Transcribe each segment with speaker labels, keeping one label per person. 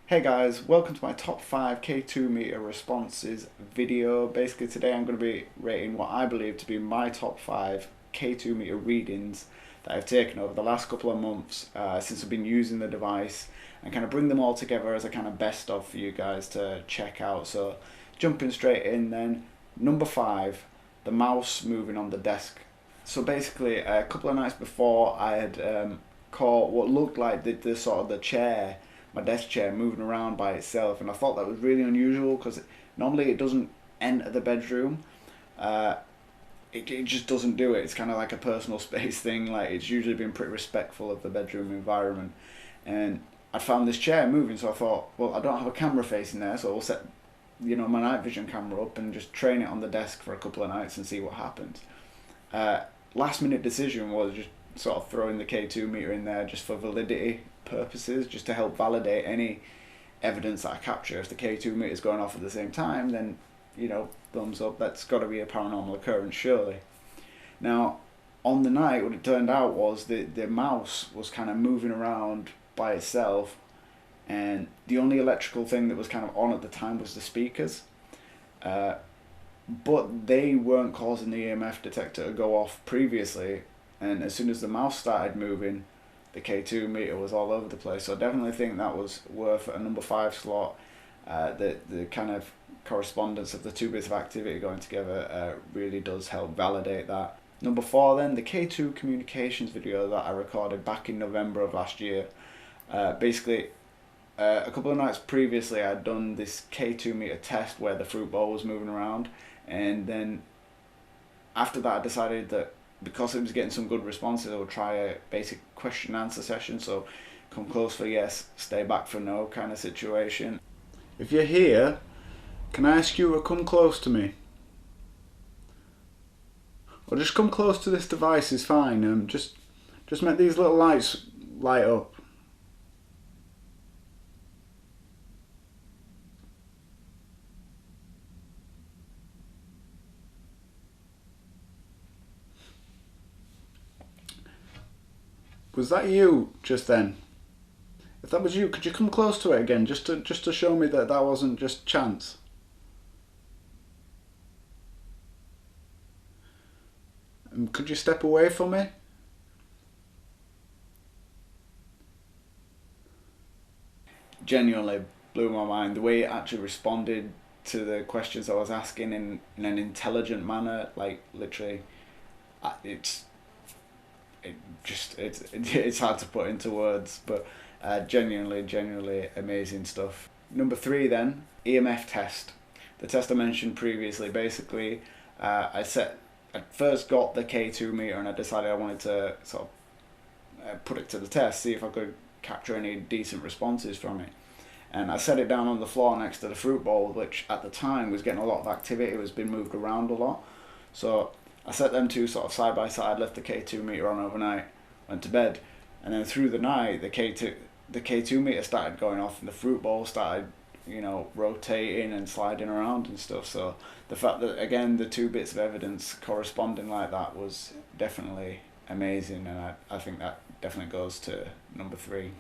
Speaker 1: Hey guys, welcome to my top 5 K2 meter responses video. Basically today I'm going to be rating what I believe to be my top 5 K2 meter readings that I've taken over the last couple of months since I've been using the device, and kind of bring them all together as a kind of best of for you guys to check out. So jumping straight in then, number 5, the mouse moving on the desk. So basically a couple of nights before I had caught what looked like the sort of the chair, my desk chair, moving around by itself, and I thought that was really unusual because normally it doesn't enter the bedroom. It just doesn't do it. It's kind of like a personal space thing. Like, it's usually been pretty respectful of the bedroom environment, and I found this chair moving, so I thought, well, I don't have a camera facing there, so I'll set my night vision camera up and just train it on the desk for a couple of nights and see what happens. Last minute decision was just sort of throwing the K2 meter in there just for validity purposes, just to help validate any evidence that I capture. If the K2 meter is going off at the same time, then thumbs up, that's got to be a paranormal occurrence surely. Now on the night, what it turned out was the mouse was kind of moving around by itself, and the only electrical thing that was kind of on at the time was the speakers, but they weren't causing the EMF detector to go off previously, and as soon as the mouse started moving, the K2 meter was all over the place. So I definitely think that was worth a number 5 slot. The kind of correspondence of the two bits of activity going together really does help validate that. Number 4 then, the K2 communications video that I recorded back in November of last year. Basically, a couple of nights previously I'd done this K2 meter test where the fruit bowl was moving around, and then after that I decided that because it was getting some good responses, I would try a basic question and answer session. So come close for yes, stay back for no kind of situation. If you're here, can I ask you to come close to me? Or just come close to this device is fine. Just make these little lights light up. Was that you just then? If that was you, could you come close to it again, just to show me that that wasn't just chance? Could you step away from me? Genuinely blew my mind the way it actually responded to the questions I was asking in an intelligent manner. Like, literally, it's hard to put into words, but genuinely amazing stuff. Number 3 then, EMF test. The test I mentioned previously. Basically, I first got the K2 meter and I decided I wanted to sort of put it to the test, see if I could capture any decent responses from it. And I set it down on the floor next to the fruit bowl, which at the time was getting a lot of activity. It was being moved around a lot. So I set them two sort of side by side, left the K2 meter on overnight, went to bed, and then through the night the K2 meter started going off and the fruit bowl started rotating and sliding around and stuff. So the fact that, again, the two bits of evidence corresponding like that was definitely amazing, and I think that definitely goes to number 3.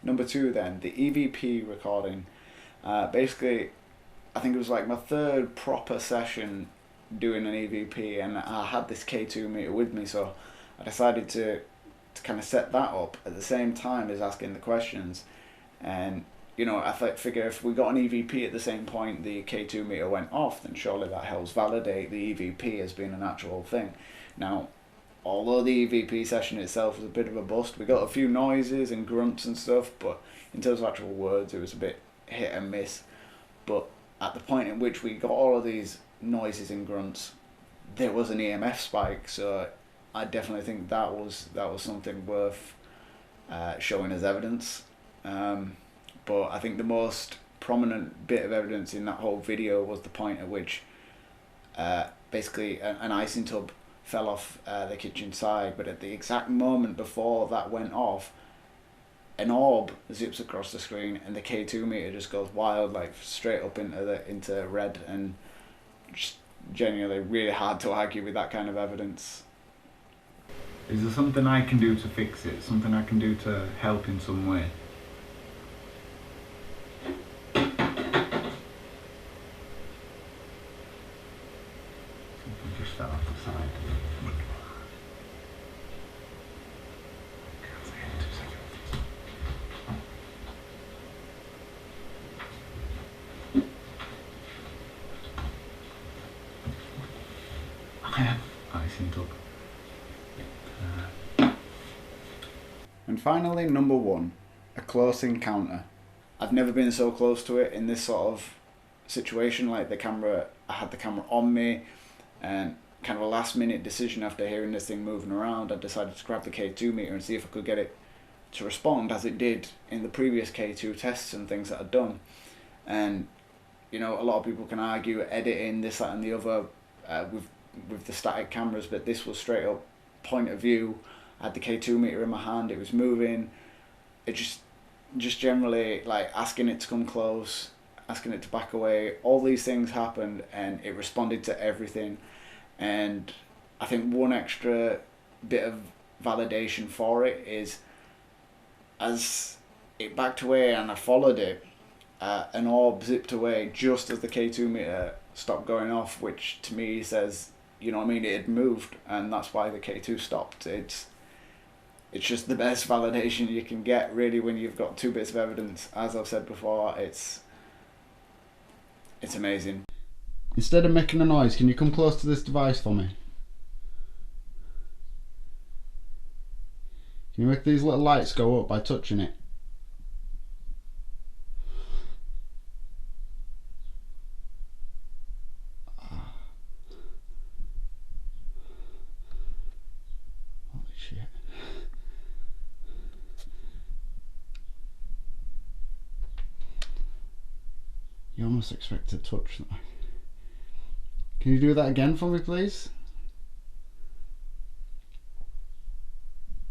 Speaker 1: Number 2 then, the EVP recording. Basically, I think it was like my 3rd proper session doing an EVP, and I had this K2 meter with me, so I decided to kind of set that up at the same time as asking the questions. And I figure if we got an EVP at the same point the K2 meter went off, then surely that helps validate the EVP as being an actual thing. Now, although the EVP session itself was a bit of a bust, we got a few noises and grunts and stuff, but in terms of actual words it was a bit hit and miss. But at the point in which we got all of these noises and grunts, there was an EMF spike. So I definitely think that was something worth showing as evidence. But I think the most prominent bit of evidence in that whole video was the point at which basically an icing tub fell off the kitchen side, but at the exact moment before that went off, an orb zips across the screen and the K2 meter just goes wild, like straight up into red, and just genuinely really hard to argue with that kind of evidence.
Speaker 2: Is there something I can do to fix it? Something I can do to help in some way? Something just fell off the side. Icing tub.
Speaker 1: And finally, number 1, a close encounter. I've never been so close to it in this sort of situation. Like I had the camera on me, and kind of a last minute decision after hearing this thing moving around, I decided to grab the K2 meter and see if I could get it to respond as it did in the previous K2 tests and things that I'd done. And you know, a lot of people can argue editing, this, that and the other with the static cameras, but this was straight up point of view. I had the K2 meter in my hand, it was moving. It just generally, like, asking it to come close, asking it to back away, all these things happened and it responded to everything. And I think one extra bit of validation for it is, as it backed away and I followed it, an orb zipped away just as the K2 meter stopped going off, which to me says, you know what I mean, it had moved, and that's why the K2 stopped. It's just the best validation you can get, really, when you've got 2 bits of evidence. As I've said before, it's amazing.
Speaker 3: Instead of making a noise, can you come close to this device for me? Can you make these little lights go up by touching it? You almost expect to touch that. Can you do that again for me, please?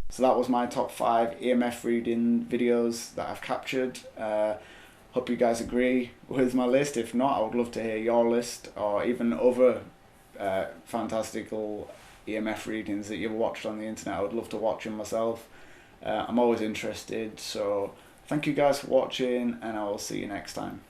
Speaker 1: So that was my top 5 EMF reading videos that I've captured. Hope you guys agree with my list. If not, I would love to hear your list, or even other fantastical EMF readings that you've watched on the internet. I would love to watch them myself. I'm always interested. So thank you guys for watching, and I will see you next time.